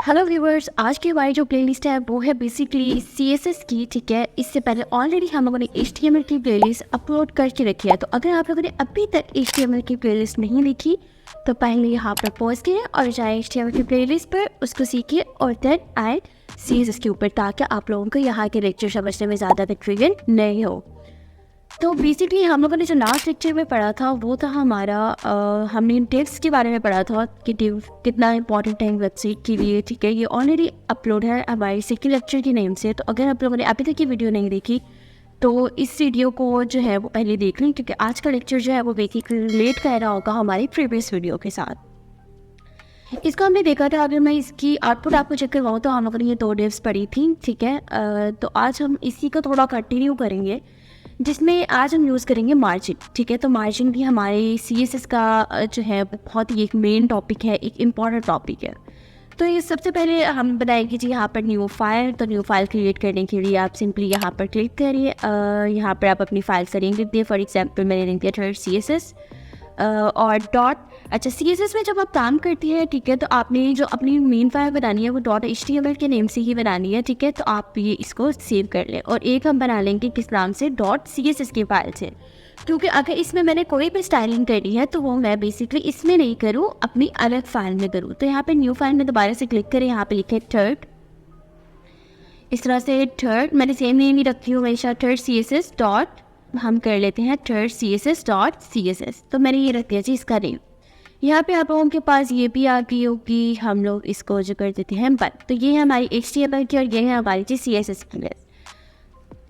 Hello viewers, आज की हमारी जो प्लेलिस्ट है वो है बेसिकली CSS की। ठीक है, इससे पहले ऑलरेडी हम लोगों ने HTML की प्लेलिस्ट अपलोड करके रखी है। तो अगर आप लोगों ने अभी तक HTML की प्लेलिस्ट नहीं देखी तो पहले यहाँ पर पॉज करें और जाए HTML की प्लेलिस्ट पर, उसको सीखिए और देन आए CSS के ऊपर, ताकि आप लोगों को यहाँ के लेक्चर समझने में ज़्यादा कन्फ्यूजन नहीं हो। तो बेसिकली हम लोगों ने जो लास्ट लेक्चर में पढ़ा था वो था हमारा हमने टिप्स के बारे में पढ़ा था कि टिप कितना इंपॉर्टेंट है वेबसाइट के लिए। ठीक है, ये ऑलरेडी अपलोड है हमारी सेकंड लेक्चर के नेम से। तो अगर आप लोगों ने अभी तक ये वीडियो नहीं देखी तो इस वीडियो को जो है वो पहले देख लें, क्योंकि आज का लेक्चर जो है वो बेसिकली रिलेट कर रहा होगा हमारी प्रीवियस वीडियो के साथ। इसको हमने देखा था। अगर मैं इसकी आउटपुट आपको चेक करवाऊँ तो हम लोगों ने ये 2 डिप्स पढ़ी थी। ठीक है, तो आज हम इसी का थोड़ा कंटिन्यू करेंगे, जिसमें आज हम यूज़ करेंगे मार्जिन। ठीक है, तो मार्जिन भी हमारे CSS का जो है बहुत ही एक मेन टॉपिक है, एक इम्पॉर्टेंट टॉपिक है। तो ये सबसे पहले हम बताएंगे जी यहाँ पर न्यू फाइल। तो न्यू फाइल क्रिएट करने के लिए आप सिंपली यहाँ पर क्लिक करिए। यहाँ पर आप अपनी फाइल का नेम लिख दिए। फॉर एग्जाम्पल मैंने लिख दिया CSS और डॉट। अच्छा, CSS में जब आप काम करती है, ठीक है, तो आपने जो अपनी मेन फाइल बनानी है वो .html के नेम से ही बनानी है। ठीक है, तो आप ये इसको सेव कर लें और एक हम बना लेंगे किस नाम से, .css की फाइल से। क्योंकि अगर इसमें मैंने कोई भी स्टाइलिंग करनी है तो वो मैं बेसिकली इसमें नहीं करूँ, अपनी अलग फाइल में करूँ। तो यहाँ पे न्यू फाइल में दोबारा से क्लिक करें, यहाँ पे लिखे थर्ड। इस तरह से थर्ड मैंने सेम नेम ही रखी हूँ हमेशा, थर्ड CSS डॉट हम कर लेते हैं थर्ड CSS.css। तो मैंने ये रख दिया जी इसका नेम। यहाँ पे आप लोगों के पास ये भी आ गई होगी, हम लोग इसको जो कर देते हैं बंद। तो ये है हमारी HTML की और ये है हमारी जी CSS की।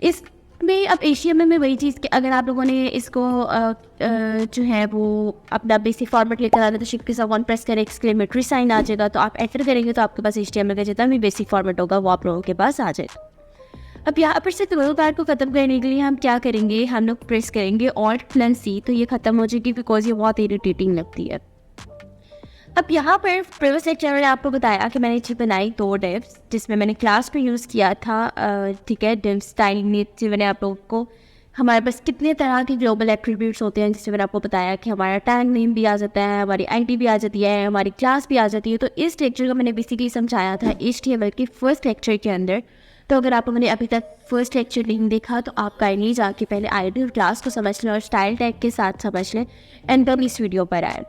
इसमें अब HTML में वही चीज़ कि अगर आप लोगों ने इसको जो है वो अपना बेसिक फॉर्मेट लेकर आना, तो शिफ्ट के साथ 1 प्रेस करें, एक्सक्लेमेटरी साइन आ जाएगा। तो आप एंटर करेंगे तो आपके पास HTML का जितना भी बेसिक फॉर्मेट होगा वो आप लोगों के पास आ जाएगा। अब यहाँ पर से ट्वेल्व बार को ख़त्म करने के लिए हम क्या करेंगे, हम लोग प्रेस करेंगे Alt+C। तो ये ख़त्म हो जाएगी बिकॉज ये बहुत इरिटेटिंग लगती है। अब यहाँ पर प्रीवियस लेक्चर में आपको बताया कि मैंने चीज़ बनाई 2 डिव्स, जिसमें मैंने क्लास पे यूज़ किया था। ठीक है, डिव स्टाइलिंग नीचे मैंने आप लोगों को हमारे पास कितने तरह के ग्लोबल एट्रीब्यूट्स होते हैं, जिससे मैंने आपको बताया कि हमारा टैग नेम भी आ जाता है, हमारी ID भी आ जाती है, हमारी क्लास भी आ जाती है। तो इस लेक्चर को मैंने बेसिकली समझाया था HTML के फर्स्ट लेक्चर के अंदर। तो अगर आप लोगों ने अभी तक फर्स्ट लेक्चर नहीं देखा तो आप काइंडली जाके पहले ID और क्लास को समझ लें और स्टाइल टैग के साथ समझ लें, एंड तब इस वीडियो पर आए।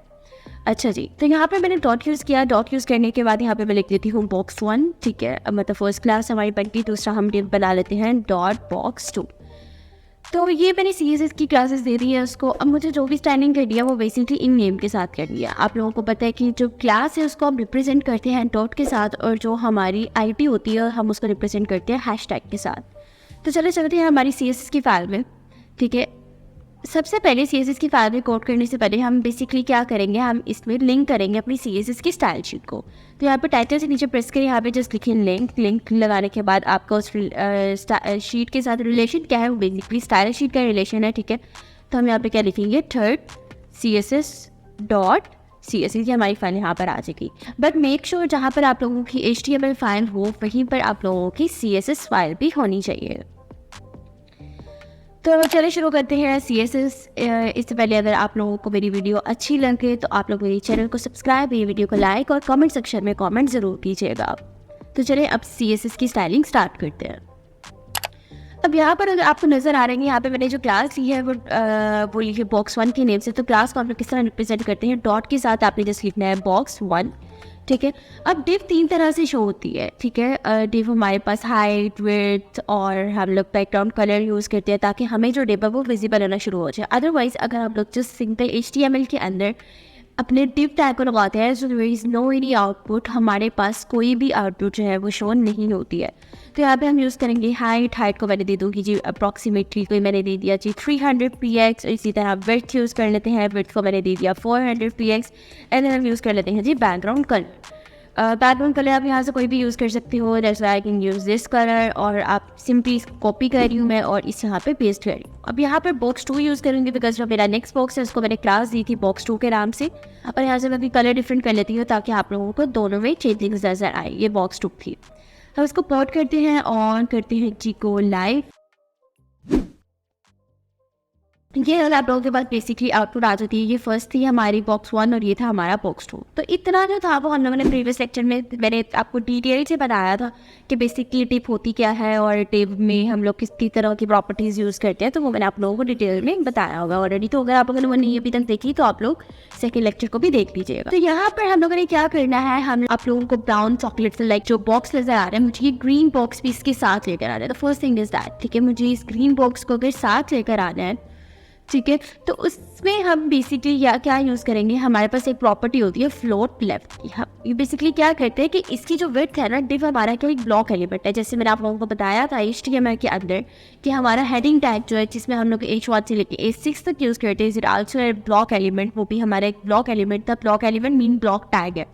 अच्छा जी, तो यहाँ पे मैंने डॉट यूज़ किया। डॉट यूज़ करने के बाद यहाँ पे मैं लिख देती हूँ box1। ठीक है, मतलब फर्स्ट क्लास हमारी बनती, दूसरा हम डिव बना लेते हैं .box2। तो ये मैंने CSS की क्लासेस दे दी है उसको। अब मुझे जो भी स्टाइलिंग करनी है वो बेसिकली इन नेम के साथ करनी है। आप लोगों को पता है कि जो क्लास है उसको हम रिप्रेजेंट करते हैं डॉट के साथ, और जो हमारी ID होती है हम उसको रिप्रेजेंट करते हैं हैशटैग के साथ। तो चले चलते हैं हमारी CSS की फाइल में। ठीक है, सबसे पहले CSS की फाइल में कोड करने से पहले हम बेसिकली क्या करेंगे, हम इसमें लिंक करेंगे अपनी CSS की स्टाइल शीट को। तो यहाँ पर टाइटल से नीचे प्रेस करें, यहाँ पे जस्ट लिखें लिंक लगाने के बाद आपका उस शीट के साथ रिलेशन क्या है, वो बेसिकली स्टाइल शीट का रिलेशन है। ठीक है, तो हम यहाँ पे क्या लिखेंगे, थर्ड CSS.css। ये हमारी फाइल यहाँ पर आ जाएगी। बट मेक श्योर जहाँ पर आप लोगों की HTML फाइल हो वहीं पर आप लोगों की CSS फाइल भी होनी चाहिए। तो चलिए शुरू करते हैं CSS। इससे पहले अगर आप लोगों को मेरी वीडियो अच्छी लगे तो आप लोग मेरे चैनल को सब्सक्राइब, ये वीडियो को लाइक और कमेंट सेक्शन में कमेंट ज़रूर कीजिएगा। तो चलिए अब CSS की स्टाइलिंग स्टार्ट करते हैं। अब यहाँ पर अगर आपको नज़र आ रही है, यहाँ पे मैंने जो क्लास ली है वो ली है box1 के नेम से। तो क्लास को आप लोग किस तरह रिप्रेजेंट करते हैं, डॉट के साथ आपने जस्ट लिखना है box1। ठीक है, अब डिव 3 तरह से शो होती है। ठीक है, डिव हमारे पास हाइट, विड्थ और हम लोग बैकग्राउंड कलर यूज़ करते हैं ताकि हमें जो डिव है वो विजिबल होना शुरू हो जाए। अदरवाइज़ अगर हम लोग जस्ट सिंपल HTML के अंदर अपने डिव टैग को लगाते हैं, so there is no any output, हमारे पास कोई भी आउटपुट जो है वो शो नहीं होती है। तो यहाँ पे हम यूज़ करेंगे हाइट को मैंने दे दूँगी जी अप्रॉक्सीमेटली कोई मैंने दे दिया जी 300 px। इसी तरह विड्थ यूज़ कर लेते हैं, विड्थ को मैंने दे दिया 400 px। एंड देन हम यूज़ कर लेते हैं जी बैकग्राउंड कलर। बैकग्राउंड कलर आप यहाँ से कोई भी यूज़ कर सकते हो, that's why I can use this colour. और आप सिंपली कॉपी कर रही हूँ मैं और इस यहाँ पे पेस्ट कर रही हूँ। अब यहाँ पर box2 यूज़ करूँगी बिकॉज जो मेरा नेक्स्ट बॉक्स है उसको मैंने क्लास दी थी box2 के नाम से। और यहाँ से मैं भी कलर डिफरेंट कर लेती हूँ ताकि आप लोगों को दोनों में चेंजिंग्स नजर आए। ये box2 थी। हम इसको प्लॉट करते हैं, ऑन करते हैं जी को लाइव। ये अगर आप लोगों के पास बेसिकली आउटपुट आ जाती है, ये फर्स्ट थी हमारी बॉक्स 1 और ये था हमारा बॉक्स 2। तो इतना जो था वो हम लोगों ने प्रीवियस लेक्चर में मैंने आपको डिटेल से बताया था कि बेसिकली टिप होती क्या है और टिप में हम लोग किस तरह की प्रॉपर्टीज़ यूज़ करते हैं, तो वो मैंने आप लोगों को डिटेल में बताया होगा ऑलरेडी। तो अगर आप लोगों ने वो नहीं अभी तक देखी तो आप लोग सेकेंड लेक्चर को भी देख लीजिएगा। तो यहाँ पर हम लोगों ने क्या करना है, हम आप लोगों को ब्राउन चॉकलेट लाइक जो बॉक्स नजर आ रहा है, मुझे ये ग्रीन बॉक्स भी इसके साथ लेकर आ रहा है। तो फर्स्ट थिंग इज दैट, ठीक है, मुझे इस ग्रीन बॉक्स को अगर साथ लेकर आना है, ठीक है, तो उसमें हम बेसिकली या क्या यूज़ करेंगे, हमारे पास एक प्रॉपर्टी होती है फ्लोट लेफ्ट की। हम ये बेसिकली क्या करते हैं कि इसकी जो विड्थ है ना, डिव हमारा क्या एक ब्लॉक एलिमेंट है। जैसे मैंने आप लोगों को बताया था HTML के अंदर कि हमारा हेडिंग टैग जो है जिसमें हम लोग H1 से लेकर H6 तक यूज़ करते हैं, is also a block element. वो भी हमारा एक ब्लॉक एलिमेंट था। Block element mean block tag है,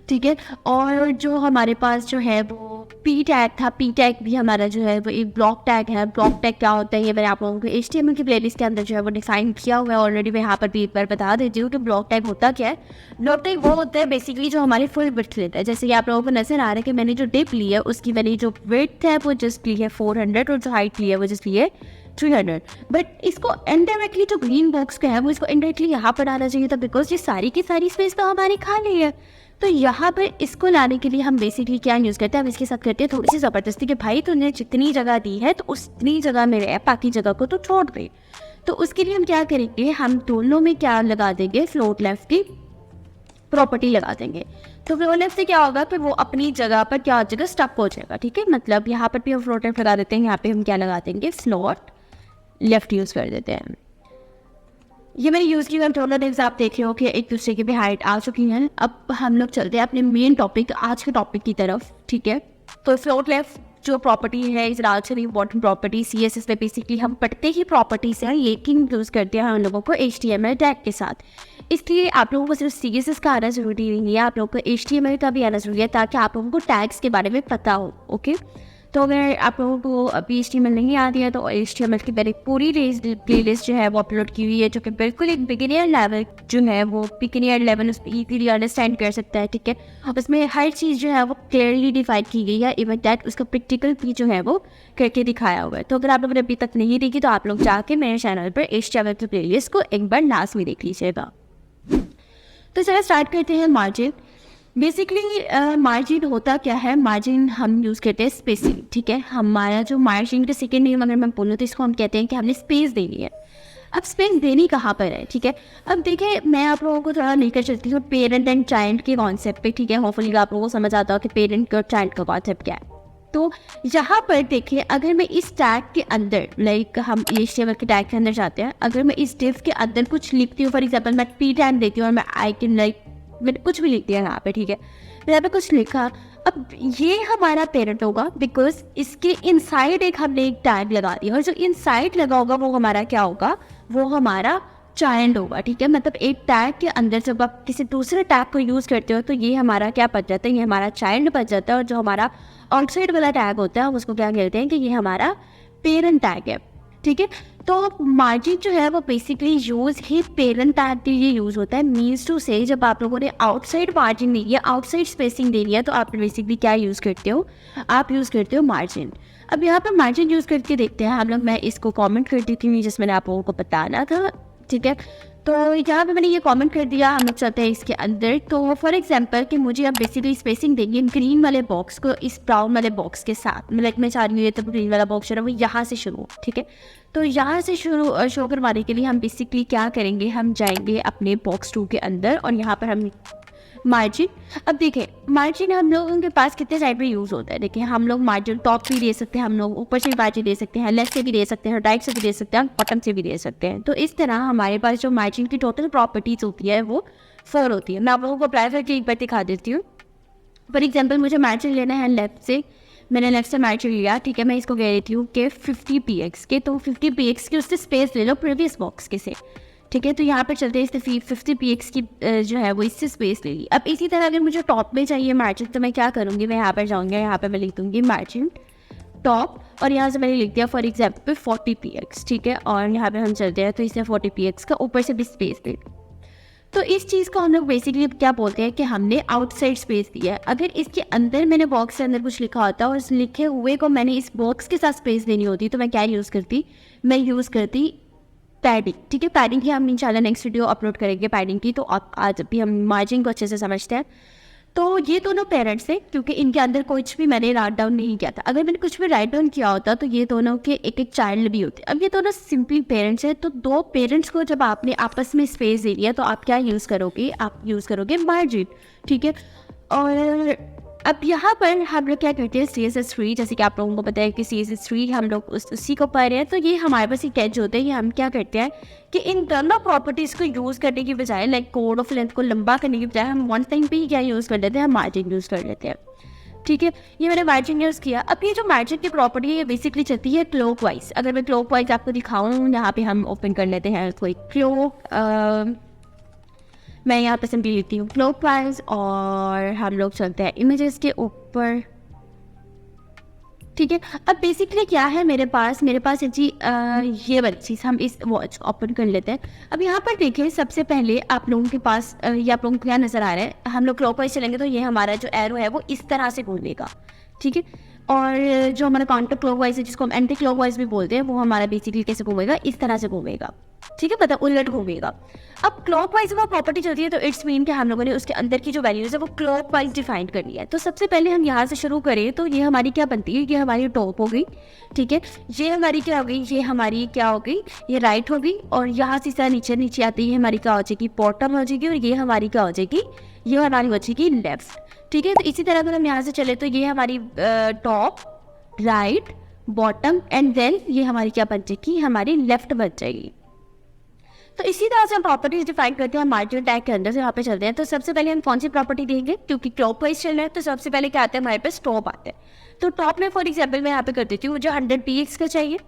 ठीक है। और जो हमारे पास जो है वो पी टैग था, पी टैग भी हमारा जो है वो एक ब्लॉक टैग है। ब्लॉक टैग क्या होता है ये मैंने आप लोगों को HTML की प्लेलिस्ट के अंदर जो है वो डिफाइन किया हुआ है ऑलरेडी। मैं यहाँ पर भी एक बार बता देती हूँ कि ब्लॉक टैग होता क्या है। ब्लॉक टैग वो होता है बेसिकली जो हमारी फुल विड्थ लेता है। जैसे कि आप लोगों को नजर आ रहा है कि मैंने जो डिप ली है उसकी मैंने जो विड्थ है वो जस्ट ली है 400 और जो हाइट ली है वो जस्ट ली है 300। बट इसको इनडायरेक्टली जो ग्रीन बॉक्स का है वो इसको इनडायरेक्टली यहाँ पर आना चाहिए था, बिकॉज ये सारी की सारी स्पेस तो हमारी खाली है। तो यहाँ पर इसको लाने के लिए हम बेसिकली क्या यूज़ करते हैं, हम इसके साथ करते हैं थोड़ी सी ज़बरदस्ती कि भाई तूने जितनी जगह दी है तो उतनी जगह में रहे, बाकी जगह को तो छोड़ दे। तो उसके लिए हम क्या करेंगे, हम दोनों में क्या लगा देंगे, फ्लोट लेफ्ट की प्रॉपर्टी लगा देंगे। तो फ्लोट लेफ्ट से क्या होगा, फिर वो अपनी जगह पर क्या हो जाएगा, स्टक हो जाएगा, ठीक है। मतलब यहाँ पर भी हम फ्लोट लेफ्ट लगा देते हैं, यहाँ पर हम क्या लगा देंगे, फ्लोट लेफ्ट यूज़ कर देते हैं। ये मैंने यूज़ की अल्टरनेटिव्स आप देख रहे हो कि एक दूसरे की भी हाइट आ चुकी हैं। अब हम लोग चलते हैं अपने मेन टॉपिक, आज के टॉपिक की तरफ, ठीक है। तो फ्लोट लेफ्ट जो प्रॉपर्टी है इस आल्सो इंपॉर्टेंट प्रॉपर्टी। CSS में बेसिकली हम पढ़ते ही प्रॉपर्टीज हैं, लेकिन यूज़ करते हैं हम लोगों को HTML टैग के साथ। इसलिए आप लोगों को सिर्फ CSS का आना ज़रूरी नहीं है, आप लोगों को HTML का भी आना ज़रूरी है ताकि आप लोगों को टैग्स के बारे में पता हो, ओके। तो अगर आप लोगों को अभी HTML नहीं आती है तो HTML की मेरी पूरी प्लेलिस्ट जो है वो अपलोड की हुई है, जो कि बिल्कुल एक बिगिनियर लेवल जो है वो बिगिनियर लेवल उस पर ईजीली अंडरस्टैंड कर सकता है, ठीक है। उसमें हर चीज़ जो है वो क्लियरली डिफाइन की गई है, इवन दैट उसका प्रैक्टिकल भी जो है वो करके दिखाया हुआ है। तो अगर आप लोगों ने अभी तक नहीं देखी तो आप लोग जाके मेरे चैनल पर HTML की प्लेलिस्ट को एक बार लास्ट में देख लीजिएगा। तो चलिए स्टार्ट करते हैं। मार्जिन बेसिकली मार्जिन होता क्या है, मार्जिन हम यूज़ करते हैं स्पेसिंग, ठीक है। हमारा जो मार्जिन का सेकेंड नेम अगर मैं बोलूँ तो इसको हम कहते हैं कि हमने स्पेस देनी है। अब स्पेस देनी कहाँ पर है, ठीक है। अब देखिए मैं आप लोगों को थोड़ा लेकर चलती हूँ पेरेंट एंड चाइल्ड के कॉन्सेप्ट पे, ठीक है। होपफुली आप लोगों को समझ आता हो कि पेरेंट और चाइल्ड का कॉन्सेप्ट क्या है। तो यहाँ पर देखिए अगर मैं इस टैग के अंदर लाइक हम HTML के टैग के अंदर जाते हैं, अगर मैं इस डिव के अंदर कुछ लिखती हूँ, फॉर एग्जाम्पल मैं p टैग देती हूँ और मैं आई कैन लाइक मैंने कुछ भी लिख दिया यहाँ पे, ठीक है। मैंने यहाँ पे कुछ लिखा, अब ये हमारा पेरेंट होगा बिकॉज इसके इनसाइड एक हमने एक टैग लगा दिया, और जो इनसाइड लगा होगा वो हमारा क्या होगा, वो हमारा चाइल्ड होगा, ठीक है। मतलब एक टैग के अंदर जब आप किसी दूसरे टैग को यूज़ करते हो तो ये हमारा क्या बच जाता है, ये हमारा चाइल्ड बच जाता है। और जो हमारा आउटसाइड वाला टैग होता है हम उसको क्या कहते हैं कि ये हमारा पेरेंट टैग है, ठीक है। तो मार्जिन जो है वो बेसिकली यूज़ ही पेरेंट टैग के लिए यूज़ होता है। मीन्स टू से जब आप लोगों ने आउटसाइड मार्जिन दी है, आउटसाइड स्पेसिंग देनी है, तो आप बेसिकली क्या यूज़ करते हो, आप यूज़ करते हो मार्जिन। अब यहाँ पर मार्जिन यूज़ करके देखते हैं हम लोग। मैं इसको कमेंट कर देती हूँ जिसमें मैंने आप लोगों को बताना था, ठीक है। तो यहाँ पे मैंने ये कमेंट कर दिया, हम लोग चलते हैं इसके अंदर। तो फॉर एग्जांपल कि मुझे अब बेसिकली स्पेसिंग देंगे ग्रीन वाले बॉक्स को इस ब्राउन वाले बॉक्स के साथ, मतलब मैं चाह रही हूँ ये तो ग्रीन वाला बॉक्स है वो यहाँ से शुरू, ठीक है। तो यहाँ से शुरू शो करवाने के लिए हम बेसिकली क्या करेंगे, हम जाएंगे अपने बॉक्स 2 के अंदर और यहाँ पर हम मार्जिन। अब देखें मार्जिन हम लोगों के पास कितने साइड पे यूज़ होता है। देखिए हम लोग मार्जिन टॉप भी दे सकते हैं, हम लोग ऊपर से मार्जिन दे सकते हैं, लेफ्ट से भी दे सकते हैं, राइट से भी दे सकते हैं, बॉटम से भी दे सकते हैं। तो इस तरह हमारे पास जो मार्जिन की टोटल प्रॉपर्टीज होती है वो 4 होती है। मैं आप लोगों को अप्लाई करके एक बार दिखा देती हूँ। फॉर एग्जाम्पल मुझे मार्जिन लेना है लेफ्ट से, मैंने लेफ्ट से मार्जिन लिया, ठीक है। मैं इसको कह देती हूँ कि 50 px के, तो 50 px की उससे स्पेस ले लो प्रीवियस बॉक्स के से, ठीक है। तो यहाँ पर चलते हैं इससे 50 px की जो है वो इससे स्पेस ले ली। अब इसी तरह अगर मुझे टॉप में चाहिए मार्जिन तो मैं क्या करूँगी, मैं यहाँ पर जाऊँगी, यहाँ पर मैं लिख दूँगी मार्जिन टॉप और यहाँ से मैंने लिख दिया फॉर एग्जाम्पल 40 px, ठीक है। और यहाँ पर हम चलते हैं तो इससे 40 px का ऊपर से भी स्पेस ले ली। तो इस चीज़ को हम लोग बेसिकली क्या बोलते हैं कि हमने आउटसाइड स्पेस दिया है। अगर इसके अंदर मैंने बॉक्स के अंदर कुछ लिखा होता और उस लिखे हुए को मैंने इस बॉक्स के साथ स्पेस देनी होती तो मैं क्या यूज़ करती, मैं यूज़ करती पैडिंग, ठीक है। पैडिंग की हम इंशाल्लाह नेक्स्ट वीडियो अपलोड करेंगे पैडिंग की। तो आप आज अभी हम मार्जिन को अच्छे से समझते हैं। तो ये दोनों पेरेंट्स थे, क्योंकि इनके अंदर कुछ भी मैंने राइट डाउन नहीं किया था। अगर मैंने कुछ भी राइट डाउन किया होता तो ये दोनों के एक एक चाइल्ड भी होते। अब ये दोनों सिंपली पेरेंट्स हैं, तो दो पेरेंट्स को जब आपने आपस में स्पेस दे दिया तो आप क्या यूज़ करोगे, आप यूज़ करोगे मार्जिन, ठीक है। और अब यहाँ पर हम लोग क्या करते हैं, CSS3, जैसे कि आप लोगों को पता है कि CSS3 हम लोग उसी को पढ़ रहे हैं। तो ये हमारे पास एक कैच होता है कि हम क्या करते हैं कि इन दोनों प्रॉपर्टीज़ को यूज़ करने की बजाय, लाइक कोड ऑफ लेंथ को लंबा करने की बजाय, हम वन टाइम पे ही क्या यूज़ कर लेते हैं, हम मार्जिन यूज़ कर लेते हैं, ठीक है। ये मैंने मार्जिन यूज़ किया। अब ये जो मार्जिन की प्रॉपर्टी है ये बेसिकली चलती है क्लॉक वाइज। अगर मैं क्लॉक वाइज आपको दिखाऊँ, यहाँ पे हम ओपन कर लेते हैं कोई क्लॉक, मैं यहाँ पे सिंपली लेती हूँ क्लॉकवाइज और हम लोग चलते हैं इमेजेस के ऊपर, ठीक है। अब बेसिकली क्या है मेरे पास है जी ये वाली चीज़, हम इस वॉच ओपन कर लेते हैं। अब यहाँ पर देखिए, सबसे पहले आप लोगों के पास ये आप लोगों को क्या नज़र आ रहा है, हम लोग क्लॉकवाइज चलेंगे तो ये हमारा जो एरो है वो इस तरह से घूमेगा, ठीक है। और जो हमारा काउंटर क्लॉकवाइज है, जिसको हम एंटी क्लॉकवाइज भी बोलते हैं, वो हमारा बेसिकली कैसे घूमेगा, इस तरह से घूमेगा, ठीक है, मतलब उलट घूमेगा। अब क्लॉकवाइज वो प्रॉपर्टी चलती है, तो इट्स मीन कि हम लोगों ने उसके अंदर की जो वैल्यूज़ है वो क्लॉकवाइज डिफाइन करनी है। तो सबसे पहले हम यहाँ से शुरू करें तो ये हमारी क्या बनती है, ये हमारी टॉप हो गई, ठीक है। ये हमारी क्या हो गई, ये हमारी क्या हो गई, ये राइट हो गई। और यहाँ से नीचे नीचे आती है हमारी क्या हो जाएगी, बॉटम हो जाएगी। और ये हमारी क्या हो जाएगी, ये हमारी हो जाएगी लेफ्ट, ठीक है। तो इसी तरह अगर हम यहाँ से चले तो ये हमारी top, right, bottom and then ये हमारी क्या बन जाएगी, हमारी लेफ्ट बन जाएगी। तो इसी तरह से हम प्रॉपर्टीज डिफाइन करते हैं मार्जिन टैग के अंदर से यहाँ पे चलते हैं। तो सबसे पहले हम कौन सी प्रॉपर्टी देंगे, क्योंकि क्लॉकवाइज चल रहा है तो सबसे पहले क्या आता है हमारे पास, टॉप आते हैं। तो टॉप में फॉर एग्जाम्पल मैं यहाँ पे कर देती हूँ, मुझे 100 px का चाहिए,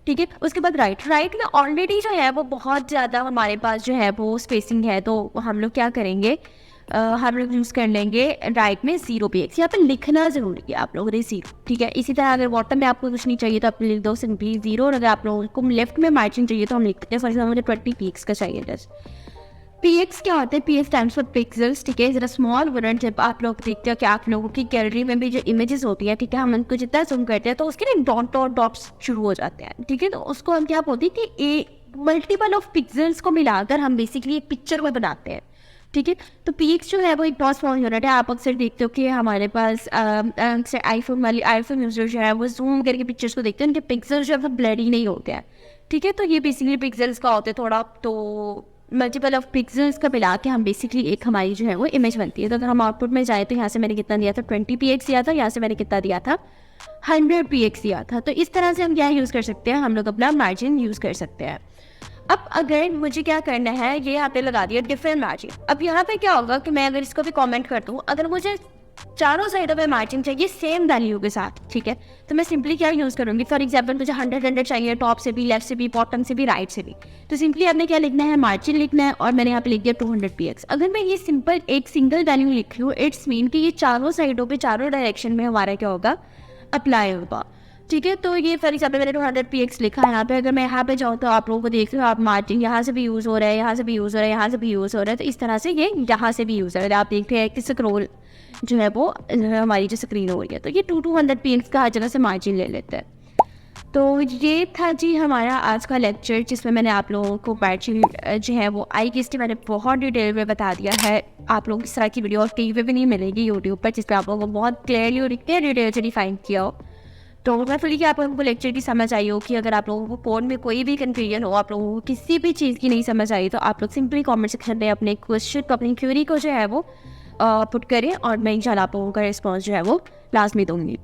ठीक है। उसके बाद राइट में ऑलरेडी जो है वो बहुत ज़्यादा हमारे पास जो है वो स्पेसिंग है, तो हम लोग क्या करेंगे, हम लोग यूज़ कर लेंगे राइट में 0 px। यहाँ पे लिखना ज़रूरी है आप लोगों ने 0, ठीक है। इसी तरह अगर बॉटम में आपको कुछ नहीं चाहिए तो आप लिख दो सिंपली 0। और अगर आप लोगों को लेफ्ट में मार्जिन चाहिए तो हम लिखते हैं, फॉर एग्जाम्पल मुझे 20 px का चाहिए जस्ट। px क्या होता है, px स्टैंड्स फॉर पिक्सल्स, ठीक है। ज़रा स्मॉल वर्ड, जब आप लोग देखते हो कि आप लोगों की गैलरी में भी जो इमेजेस होती है, ठीक है, हम उनको जितना जूम करते हैं तो उसके लिए डॉट्स शुरू हो जाते हैं, ठीक है। तो उसको हम क्या बोलते हैं कि मल्टीपल ऑफ पिक्सल्स को मिलाकर हम बेसिकली एक पिक्चर को बनाते हैं, ठीक है। तो px जो है वो एक बहुत स्मॉल यूनिट है। आप अक्सर देखते हो कि हमारे पास आईफोन यूजर जो है वो जूम करके पिक्चर्स को देखते हैं, उनके पिक्सल्स जो है वो ब्लरी नहीं होते हैं, ठीक है। तो ये बेसिकली पिक्सल्स का होते हैं थोड़ा, तो मल्टीपल ऑफ पिक्सल्स का मिला के हम बेसिकली एक हमारी जो है वो इमेज बनती है। तो अगर हम आउटपुट में जाए तो यहाँ से मैंने कितना दिया था, 20 px दिया था, यहाँ से मैंने कितना दिया था, 100 px दिया था। तो इस तरह से हम क्या यूज़ कर सकते हैं, हम लोग अपना मार्जिन यूज़ कर सकते हैं। अब अगर मुझे क्या करना है, ये यहाँ पे लगा दिया डिफरेंट मार्जिन। अब यहाँ पे क्या होगा कि मैं अगर इसको भी कमेंट कर दूँ, अगर मुझे चारों साइडों पे मार्जिन चाहिए सेम वैल्यू के साथ, ठीक है, तो मैं सिंपली क्या यूज़ करूँगी, फॉर एग्जांपल मुझे 100 चाहिए, टॉप से भी, लेफ्ट से भी, बॉटम से भी, राइट से भी। तो सिंपली आपने क्या लिखना है, मार्जिन लिखना है। और मैंने यहाँ पे लिख दिया 200 px। अगर मैं ये सिंपल एक सिंगल वैल्यू लिख रही हूँ, इट्स मीन कि ये चारों साइडों पर, चारों डायरेक्शन में हमारा क्या होगा, अप्लाई होगा, ठीक है। तो ये फॉर एग्जाम्पल मैंने 200 px लिखा है यहाँ पे। अगर मैं यहाँ पे जाऊँ तो आप लोगों को देख रहे हो, आप मार्जिन यहाँ से भी यूज़ हो रहा है, यहाँ से भी यूज़ हो रहा है, यहाँ से भी यूज़ हो रहा है। तो इस तरह से ये यहाँ से भी यूज़ हो रहा है। आप देख रहे हैं कि स्क्रॉल जो है वो हमारी जो स्क्रीन हो रही है, तो ये 200 px का हर जगह से मार्जिन ले लेते हैं। तो ये था जी हमारा आज का लेक्चर, जिसमें मैंने आप लोगों को मार्जिन जो है वो आई किस्टी मैंने बहुत डिटेल में बता दिया है। आप लोगों इस तरह की वीडियो और कहीं पे भी नहीं मिलेगी यूट्यूब पर, जिसमें आप लोगों को बहुत क्लियरली और इतने डिटेल से डिफाइन किया हो। तो मैं फिर कि आप लोगों को लेक्चर की समझ आई हो कि अगर आप लोगों को कोड में कोई भी कन्फ्यूजन हो, आप लोगों को किसी भी चीज़ की नहीं समझ आई, तो आप लोग सिंपली कमेंट सेक्शन में अपने क्वेश्चन को, अपनी क्वेरी को जो है वो पुट करें और मैं इंशाल्लाह आप लोगों का रिस्पॉन्स जो है वो लाजमी दूँगी।